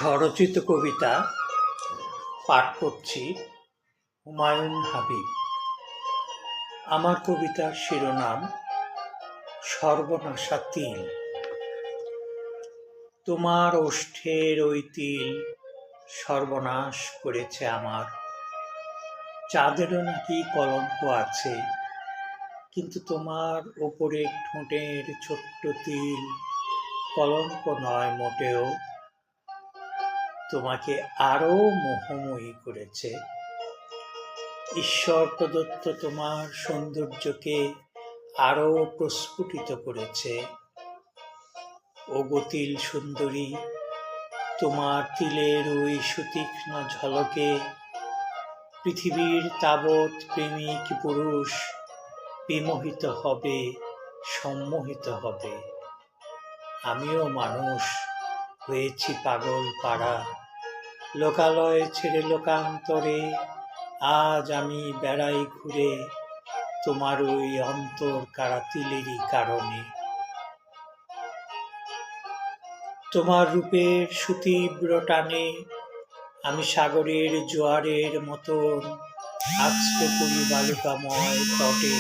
স্বরচিত কবিতা পাঠ করছি হুমায়ুন হাবিব। আমার কবিতার শিরোনাম সর্বনাশা তিল। তোমার ওষ্ঠের ওই তিল সর্বনাশ করেছে আমার। চাঁদেরও নাকি কলঙ্ক আছে, কিন্তু তোমার ওপরের ঠোঁটের ছোট্ট তিল কলঙ্ক নয় মোটেও। তোমাকে আরো মোহময়ী করেছে। ঈশ্বর প্রদত্ত তোমার সৌন্দর্যকে আরো প্রস্ফুটিত করেছে। ওগো তিল সুন্দরী, তোমার তিলের ওই সুতীক্ষ্ণ ঝলকে পৃথিবীর তাবৎ প্রেমিক পুরুষ বিমোহিত হবে, সম্মোহিত হবে। আমিও মানুষ হয়েছি পাগল পাড়া, লোকালয় ছেড়ে লোকান্তরে আজ আমি বেড়াই ঘুরে তোমার ওই অন্তর কাড়া তিলেরই কারণে। তোমার রূপের সুতীব্র টানে আমি সাগরের জোয়ারের মতন আছড়ে পড়ি বালুকাময় তটে,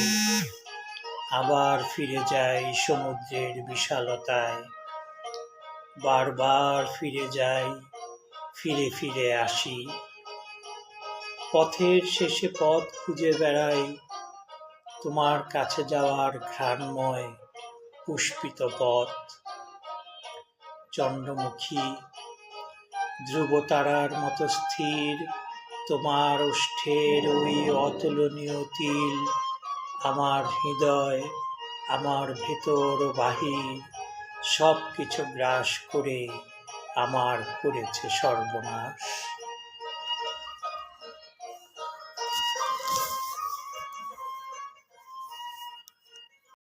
আবার ফিরে যাই সমুদ্রের বিশালতায়। বারবার ফিরে যাই, ফিরে ফিরে আসি। পথের শেষে পথ খুঁজে বেড়াই তোমার কাছে যাওয়ার ঘ্রাণময় পুষ্পিত পথ। চন্দ্রমুখী ধ্রুবতারার মতো স্থির তোমার ওষ্ঠের ওই অতুলনীয় তিল আমার হৃদয়, আমার ভেতর ও বাহির সব কিছু গ্রাস করে আমার করেছে সর্বনাশ।